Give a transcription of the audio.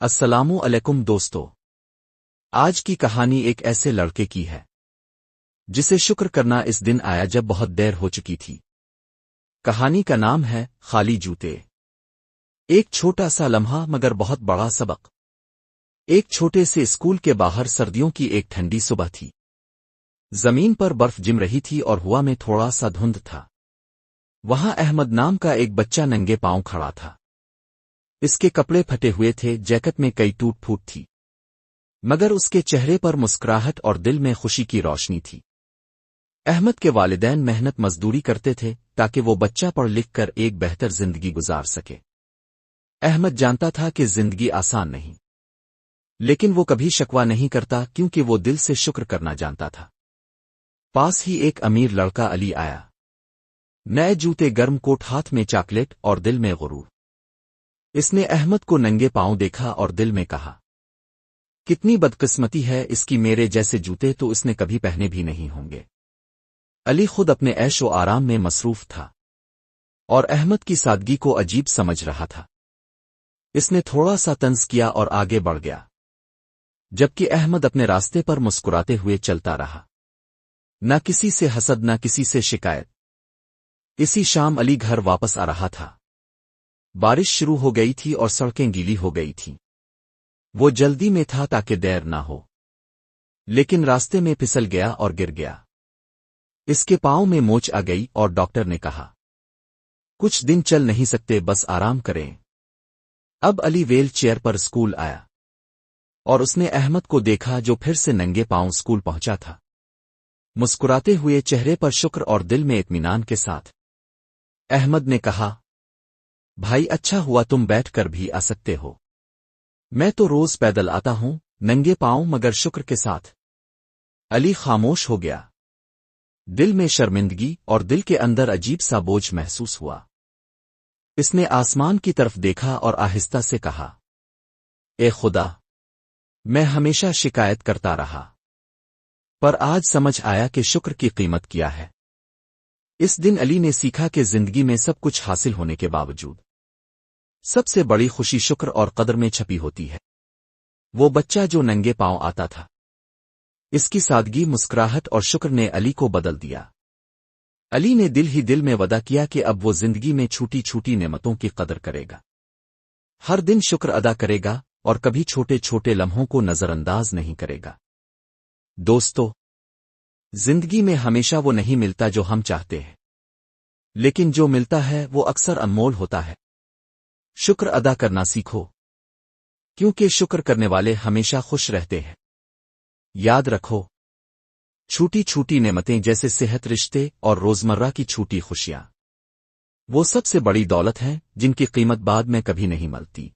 السلام علیکم دوستو، آج کی کہانی ایک ایسے لڑکے کی ہے جسے شکر کرنا اس دن آیا جب بہت دیر ہو چکی تھی۔ کہانی کا نام ہے خالی جوتے۔ ایک چھوٹا سا لمحہ مگر بہت بڑا سبق۔ ایک چھوٹے سے اسکول کے باہر سردیوں کی ایک ٹھنڈی صبح تھی۔ زمین پر برف جم رہی تھی اور ہوا میں تھوڑا سا دھند تھا۔ وہاں احمد نام کا ایک بچہ ننگے پاؤں کھڑا تھا۔ اس کے کپڑے پھٹے ہوئے تھے، جیکٹ میں کئی ٹوٹ پھوٹ تھی، مگر اس کے چہرے پر مسکراہٹ اور دل میں خوشی کی روشنی تھی۔ احمد کے والدین محنت مزدوری کرتے تھے تاکہ وہ بچہ پڑھ لکھ کر ایک بہتر زندگی گزار سکے۔ احمد جانتا تھا کہ زندگی آسان نہیں، لیکن وہ کبھی شکوہ نہیں کرتا کیونکہ وہ دل سے شکر کرنا جانتا تھا۔ پاس ہی ایک امیر لڑکا علی آیا، نئے جوتے، گرم کوٹ، ہاتھ میں چاکلیٹ اور دل میں غرور۔ اس نے احمد کو ننگے پاؤں دیکھا اور دل میں کہا، کتنی بدقسمتی ہے اس کی، میرے جیسے جوتے تو اس نے کبھی پہنے بھی نہیں ہوں گے۔ علی خود اپنے عیش و آرام میں مصروف تھا اور احمد کی سادگی کو عجیب سمجھ رہا تھا۔ اس نے تھوڑا سا طنز کیا اور آگے بڑھ گیا، جبکہ احمد اپنے راستے پر مسکراتے ہوئے چلتا رہا، نہ کسی سے حسد نہ کسی سے شکایت۔ اسی شام علی گھر واپس آ رہا تھا۔ بارش شروع ہو گئی تھی اور سڑکیں گیلی ہو گئی تھیں۔ وہ جلدی میں تھا تاکہ دیر نہ ہو، لیکن راستے میں پھسل گیا اور گر گیا۔ اس کے پاؤں میں موچ آ گئی اور ڈاکٹر نے کہا، کچھ دن چل نہیں سکتے، بس آرام کریں۔ اب علی ویل چیئر پر اسکول آیا اور اس نے احمد کو دیکھا جو پھر سے ننگے پاؤں اسکول پہنچا تھا، مسکراتے ہوئے چہرے پر شکر اور دل میں اطمینان کے ساتھ۔ احمد نے کہا، بھائی اچھا ہوا تم بیٹھ کر بھی آ سکتے ہو، میں تو روز پیدل آتا ہوں ننگے پاؤں مگر شکر کے ساتھ۔ علی خاموش ہو گیا، دل میں شرمندگی اور دل کے اندر عجیب سا بوجھ محسوس ہوا۔ اس نے آسمان کی طرف دیکھا اور آہستہ سے کہا، اے خدا، میں ہمیشہ شکایت کرتا رہا، پر آج سمجھ آیا کہ شکر کی قیمت کیا ہے۔ اس دن علی نے سیکھا کہ زندگی میں سب کچھ حاصل ہونے کے باوجود سب سے بڑی خوشی شکر اور قدر میں چھپی ہوتی ہے۔ وہ بچہ جو ننگے پاؤں آتا تھا، اس کی سادگی، مسکراہٹ اور شکر نے علی کو بدل دیا۔ علی نے دل ہی دل میں وعدہ کیا کہ اب وہ زندگی میں چھوٹی چھوٹی نعمتوں کی قدر کرے گا، ہر دن شکر ادا کرے گا اور کبھی چھوٹے چھوٹے لمحوں کو نظر انداز نہیں کرے گا۔ دوستو، زندگی میں ہمیشہ وہ نہیں ملتا جو ہم چاہتے ہیں، لیکن جو ملتا ہے وہ اکثر انمول ہوتا ہے۔ شکر ادا کرنا سیکھو، کیونکہ شکر کرنے والے ہمیشہ خوش رہتے ہیں۔ یاد رکھو، چھوٹی چھوٹی نعمتیں جیسے صحت، رشتے اور روزمرہ کی چھوٹی خوشیاں وہ سب سے بڑی دولت ہیں جن کی قیمت بعد میں کبھی نہیں ملتی۔